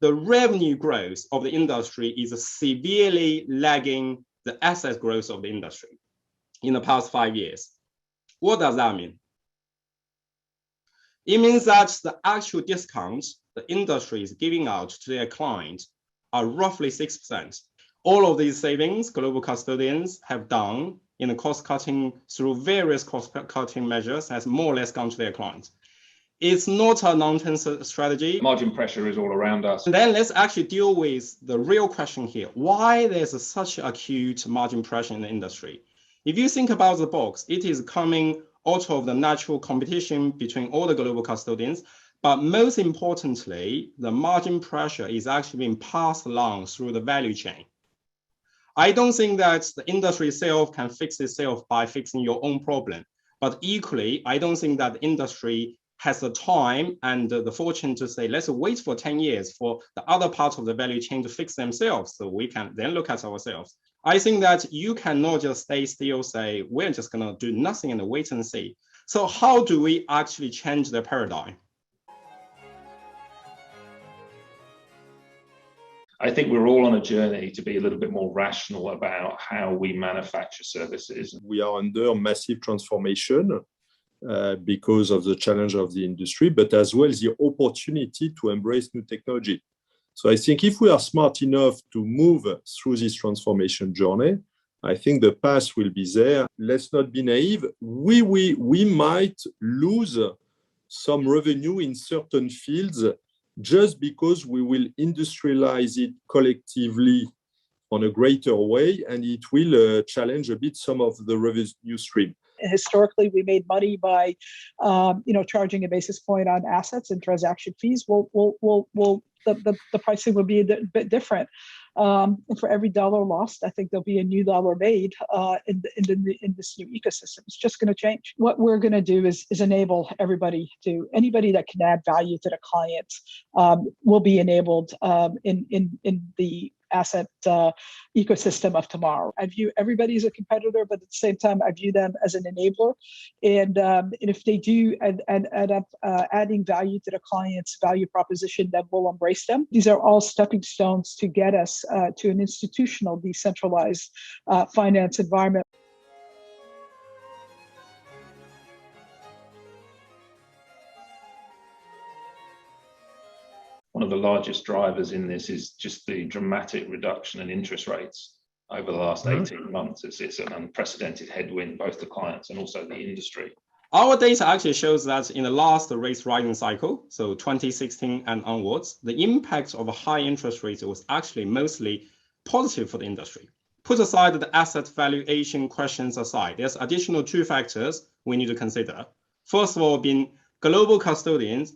the revenue growth of the industry is severely lagging the asset growth of the industry in the past 5 years. What does that mean? It means that the actual discounts the industry is giving out to their clients are roughly 6%. All of these savings global custodians have done in the cost cutting through various cost cutting measures has more or less gone to their clients. It's not a nonsense strategy. Margin pressure is all around us. And then let's actually deal with the real question here. Why there's such acute margin pressure in the industry? If you think about the box, it is coming out of the natural competition between all the global custodians. But most importantly, the margin pressure is actually being passed along through the value chain. I don't think that the industry itself can fix itself by fixing your own problem. But equally, I don't think that the industry has the time and the fortune to say, let's wait for 10 years for the other parts of the value chain to fix themselves so we can then look at ourselves. I think that you cannot just stay still, say, we're just going to do nothing and wait and see. So how do we actually change the paradigm? I think we're all on a journey to be a little bit more rational about how we manufacture services. We are under massive transformation because of the challenge of the industry, but as well as the opportunity to embrace new technology. So I think if we are smart enough to move through this transformation journey, I think the path will be there. Let's not be naive. We might lose some revenue in certain fields just because we will industrialize it collectively on a greater way, and it will challenge a bit some of the revenue stream. Historically, we made money by, charging a basis point on assets and transaction fees. The pricing will be a bit different. And for every dollar lost, I think there'll be a new dollar made in this new ecosystem. It's just going to change. What we're going to do is enable anybody that can add value to the client will be enabled in the asset ecosystem of tomorrow. I view everybody as a competitor, but at the same time, I view them as an enabler. And if they do end up adding value to the client's value proposition, then we'll embrace them. These are all stepping stones to get us to an institutional, decentralized finance environment. One of the largest drivers in this is just the dramatic reduction in interest rates over the last 18 months. It's an unprecedented headwind, both to clients and also the industry. Our data actually shows that in the last rate rising cycle, so 2016 and onwards, the impact of a high interest rate was actually mostly positive for the industry. Put aside the asset valuation questions aside, there's additional 2 factors we need to consider. First of all, being global custodians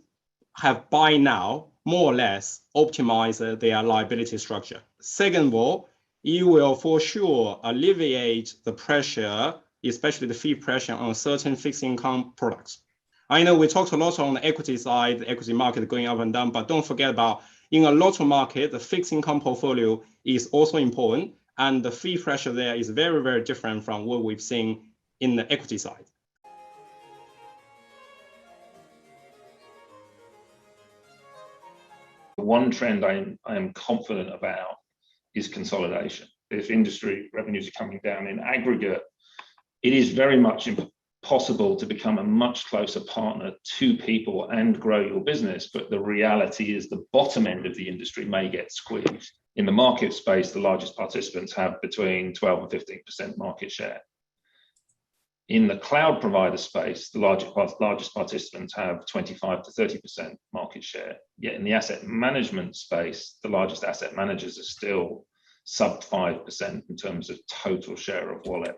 have by now more or less optimize their liability structure. Second of all, you will for sure alleviate the pressure, especially the fee pressure on certain fixed income products. I know we talked a lot on the equity side, the equity market going up and down, but don't forget about in a lot of market, the fixed income portfolio is also important, and the fee pressure there is very, very different from what we've seen in the equity side. One trend I am confident about is consolidation. If industry revenues are coming down in aggregate, it is very much possible to become a much closer partner to people and grow your business. But the reality is the bottom end of the industry may get squeezed. In the market space, the largest participants have between 12 and 15% market share. In the cloud provider space, the largest participants have 25 to 30% market share. Yet in the asset management space, the largest asset managers are still sub 5% in terms of total share of wallet.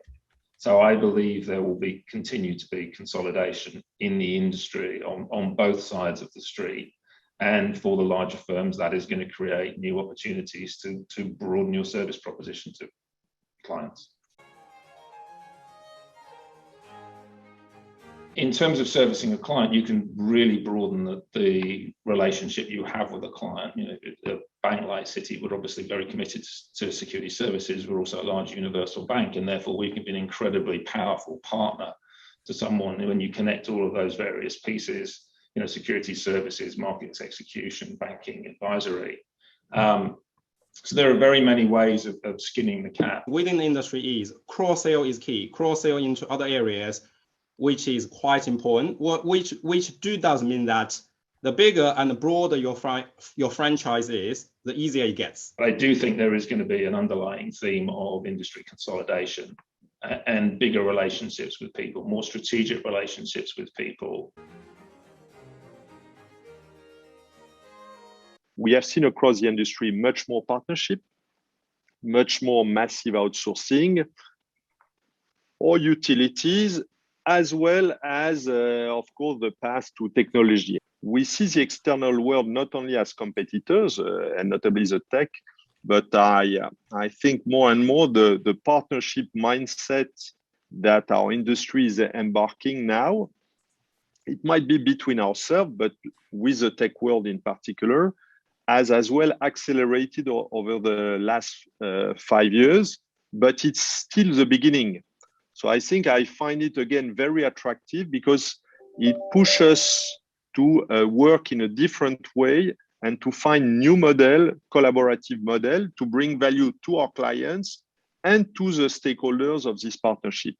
So I believe there will continue to be consolidation in the industry on both sides of the street. And for the larger firms, that is going to create new opportunities to broaden your service proposition to clients. In terms of servicing a client, you can really broaden the relationship you have with a client. A bank like Citi, we're obviously very committed to Securities Services. We're also a large universal bank, and therefore we can be an incredibly powerful partner to someone when you connect all of those various pieces, Securities Services, markets execution, banking, advisory. So there are very many ways of skinning the cat. Within the industry is cross-sale is key. Cross-sale into other areas, which is quite important. Which does mean that the bigger and the broader your franchise is, the easier it gets. I do think there is going to be an underlying theme of industry consolidation and bigger relationships with people, more strategic relationships with people. We have seen across the industry much more partnership, much more massive outsourcing, or utilities, as well as, of course, the path to technology. We see the external world not only as competitors, and notably the tech, but I think more and more the partnership mindset that our industry is embarking now, it might be between ourselves, but with the tech world in particular, has as well accelerated over the last 5 years, but it's still the beginning. So I think I find it again very attractive because it pushes us to work in a different way and to find new model, collaborative model, to bring value to our clients and to the stakeholders of this partnership.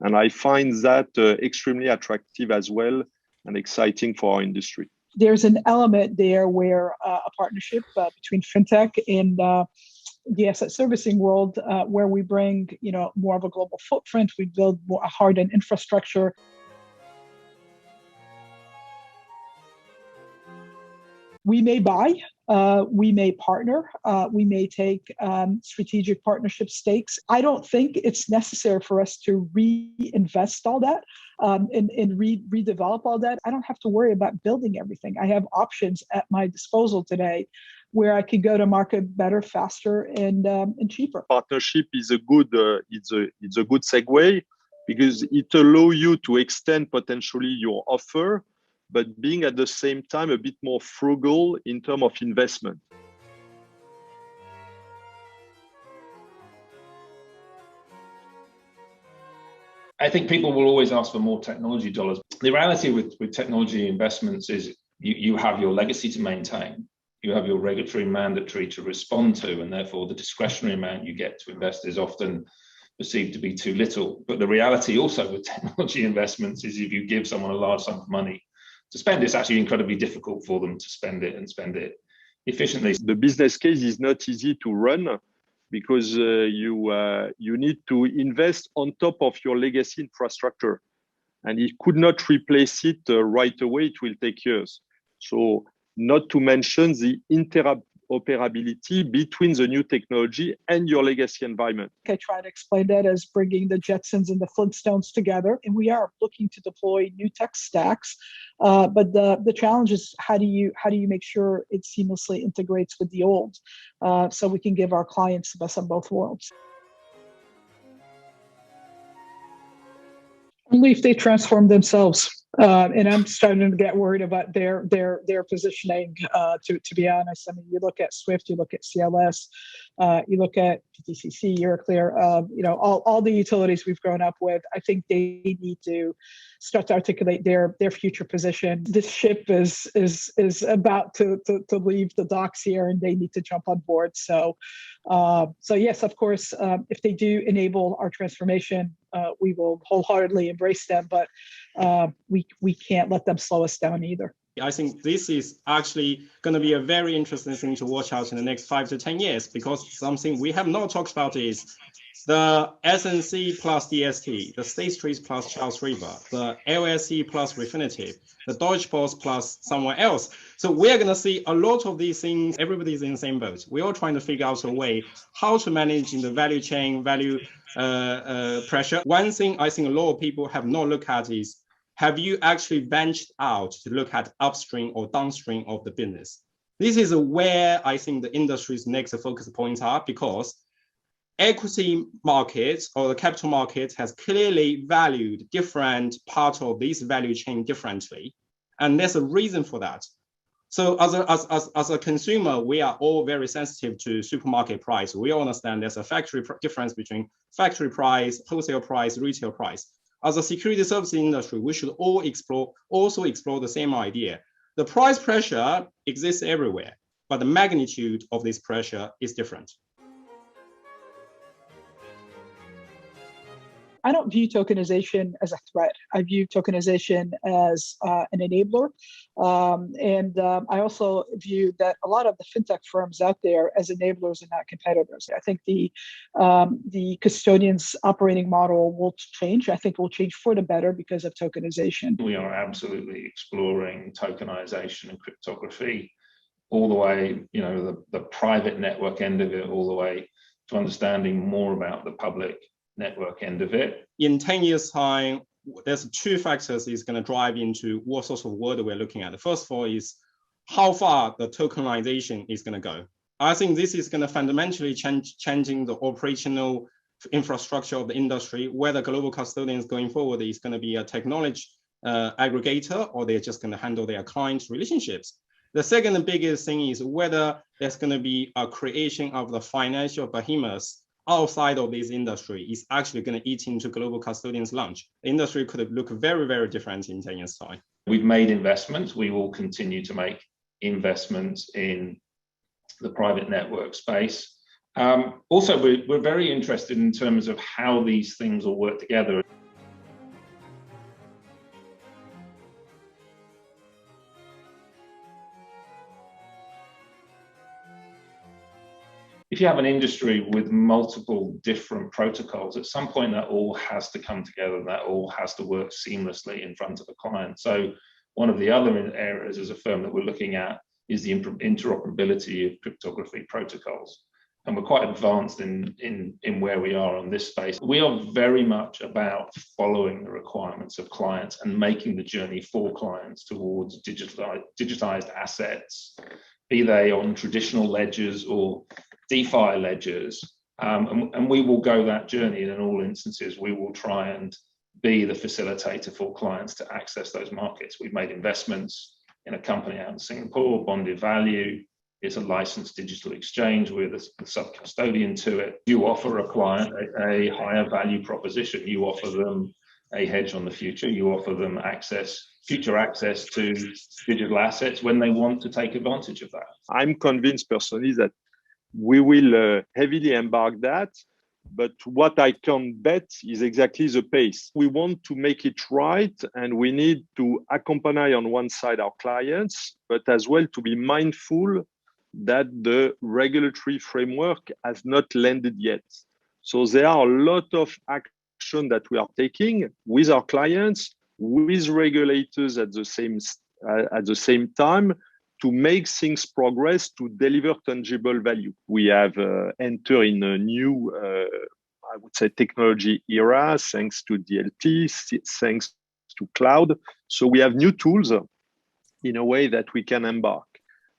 And I find that extremely attractive as well and exciting for our industry. There's an element there where a partnership between fintech and the asset servicing world, where we bring, more of a global footprint, we build more a hardened infrastructure. We may buy, we may partner, we may take strategic partnership stakes. I don't think it's necessary for us to reinvest all that and redevelop all that. I don't have to worry about building everything. I have options at my disposal today where I can go to market better, faster, and cheaper. Partnership is a good it's a good segue because it allows you to extend potentially your offer, but being at the same time a bit more frugal in terms of investment. I think people will always ask for more technology dollars. The reality with technology investments is you have your legacy to maintain. You have your regulatory mandatory to respond to, and therefore the discretionary amount you get to invest is often perceived to be too little. But the reality also with technology investments is if you give someone a large sum of money to spend, it's actually incredibly difficult for them to spend it efficiently. The business case is not easy to run because you need to invest on top of your legacy infrastructure, and it could not replace it right away. It will take years. So not to mention the interoperability between the new technology and your legacy environment. I try to explain that as bringing the Jetsons and the Flintstones together. And we are looking to deploy new tech stacks. But the challenge is how do you make sure it seamlessly integrates with the old so we can give our clients the best of both worlds. Only if they transform themselves. And I'm starting to get worried about their positioning, to be honest. I mean, you look at SWIFT, you look at CLS, you look at PTCC, Euroclear, all the utilities we've grown up with. I think they need to start to articulate their future position. This ship is about to leave the docks here, and they need to jump on board. So yes, of course, if they do enable our transformation, we will wholeheartedly embrace them, but we can't let them slow us down either. I think this is actually going to be a very interesting thing to watch out in the next 5 to 10 years, because something we have not talked about is the SNC plus DST, the State Street plus Charles River, the LSE plus Refinitiv, the Deutsche Post plus somewhere else. So we're going to see a lot of these things. Everybody's in the same boat. We're all trying to figure out a way how to manage in the value chain, value pressure. One thing I think a lot of people have not looked at is, have you actually ventured out to look at upstream or downstream of the business? This is where I think the industry's next focus points are, because equity markets or the capital markets has clearly valued different parts of this value chain differently. And there's a reason for that. So as a consumer, we are all very sensitive to supermarket price. We all understand there's a difference between factory price, wholesale price, retail price. As a security services industry, we should all also explore the same idea. The price pressure exists everywhere. but the magnitude of this pressure is different. I don't view tokenization as a threat. I view tokenization as an enabler. I also view that a lot of the fintech firms out there as enablers and not competitors. I think the custodian's operating model will change. I think it will change for the better because of tokenization. We are absolutely exploring tokenization and cryptography all the way, the private network end of it, all the way to understanding more about the public network end of it. In 10 years' time, there's two factors is going to drive into what sort of world we're looking at. The first of all is how far the tokenization is going to go. I think this is going to fundamentally changing the operational infrastructure of the industry, whether global custodians going forward is going to be a technology aggregator or they're just going to handle their client relationships. The second biggest thing is whether there's going to be a creation of the financial behemoths outside of this industry is actually going to eat into global custodians' lunch. The industry could look very, very different in 10 years' time. We've made investments. We will continue to make investments in the private network space. Also, we're very interested in terms of how these things will work together. If you have an industry with multiple different protocols, at some point that all has to come together, that all has to work seamlessly in front of a client. So one of the other areas as a firm that we're looking at is the interoperability of cryptography protocols. And we're quite advanced in where we are on this space. We are very much about following the requirements of clients and making the journey for clients towards digitized assets, be they on traditional ledgers or DeFi ledgers, and we will go that journey. And in all instances, we will try and be the facilitator for clients to access those markets. We've made investments in a company out in Singapore, Bonded Value. It's a licensed digital exchange with a sub-custodian to it. You offer a client a higher value proposition. You offer them a hedge on the future. You offer them future access to digital assets when they want to take advantage of that. I'm convinced personally that we will heavily embark that, but what I can bet is exactly the pace. We want to make it right, and we need to accompany on one side our clients, but as well to be mindful that the regulatory framework has not landed yet. So there are a lot of action that we are taking with our clients, with regulators at the same time, to make things progress, to deliver tangible value. We have entered in a new, I would say, technology era, thanks to DLT, thanks to cloud. So we have new tools in a way that we can embark.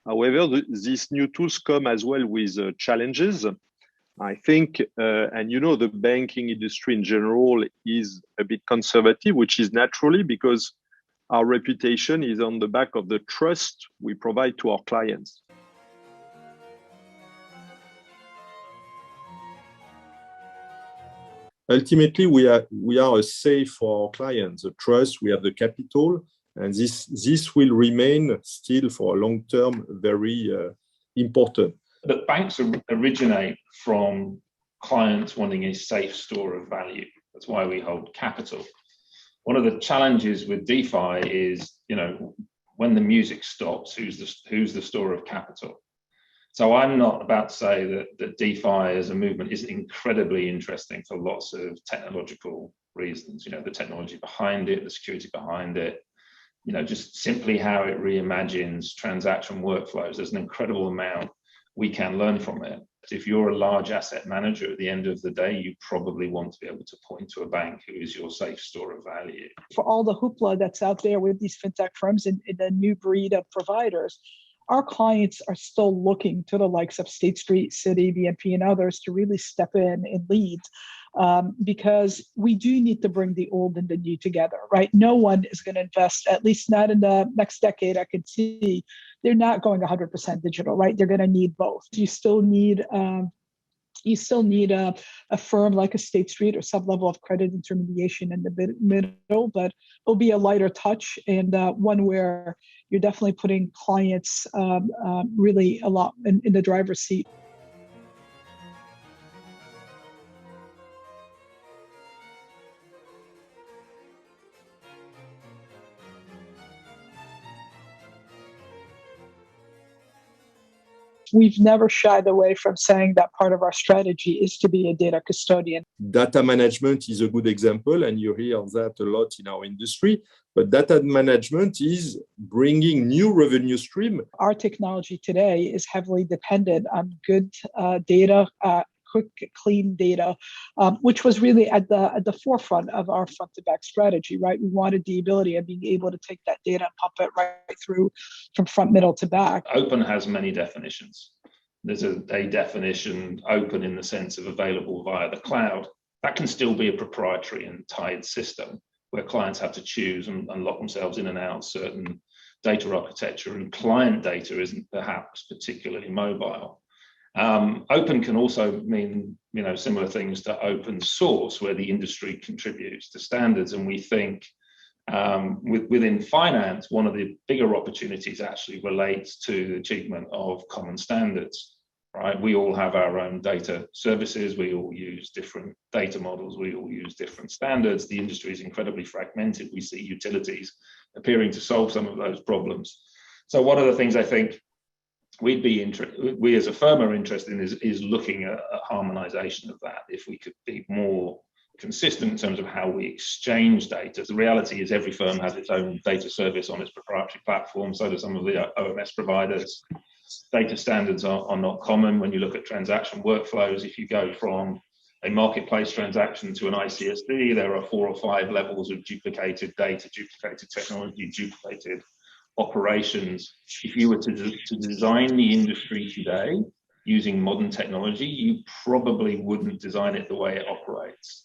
However, these new tools come as well with challenges. I think, and the banking industry in general is a bit conservative, which is naturally because our reputation is on the back of the trust we provide to our clients. Ultimately, we are a safe for our clients. The trust, we have the capital, and this will remain still for a long term very important. The banks originate from clients wanting a safe store of value. That's why we hold capital. One of the challenges with DeFi is, when the music stops, who's the store of capital? So I'm not about to say that DeFi as a movement is incredibly interesting for lots of technological reasons. The technology behind it, the security behind it, just simply how it reimagines transaction workflows. There's an incredible amount we can learn from it. If you're a large asset manager, at the end of the day, you probably want to be able to point to a bank who is your safe store of value. For all the hoopla that's out there with these fintech firms and the new breed of providers, our clients are still looking to the likes of State Street, Citi, BNP, and others to really step in and lead, because we do need to bring the old and the new together, right? No one is going to invest, at least not in the next decade. I can see they're not going 100% digital, right? They're going to need both. You still need You still need a firm like a State Street or some level of credit intermediation in the middle, but it'll be a lighter touch and one where you're definitely putting clients really a lot in the driver's seat. We've never shied away from saying that part of our strategy is to be a data custodian. Data management is a good example, and you hear that a lot in our industry. But data management is bringing new revenue stream. Our technology today is heavily dependent on good data, quick, clean data, which was really at the forefront of our front-to-back strategy, right? We wanted the ability of being able to take that data and pump it right through from front, middle to back. Open has many definitions. There's a definition, open in the sense of available via the cloud. That can still be a proprietary and tied system where clients have to choose and lock themselves in and out certain data architecture, and client data isn't perhaps particularly mobile. Open can also mean, similar things to open source, where the industry contributes to standards. And we think within finance, one of the bigger opportunities actually relates to the achievement of common standards, right? We all have our own data services. We all use different data models. We all use different standards. The industry is incredibly fragmented. We see utilities appearing to solve some of those problems. So one of the things I think we as a firm are interested in is looking at harmonization of that. If we could be more consistent in terms of how we exchange data. The reality is every firm has its own data service on its proprietary platform. So do some of the OMS providers. Data standards are not common. When you look at transaction workflows, if you go from a marketplace transaction to an ICSD, there are 4 or 5 levels of duplicated data, duplicated technology, duplicated operations. If you were to design the industry today using modern technology, you probably wouldn't design it the way it operates.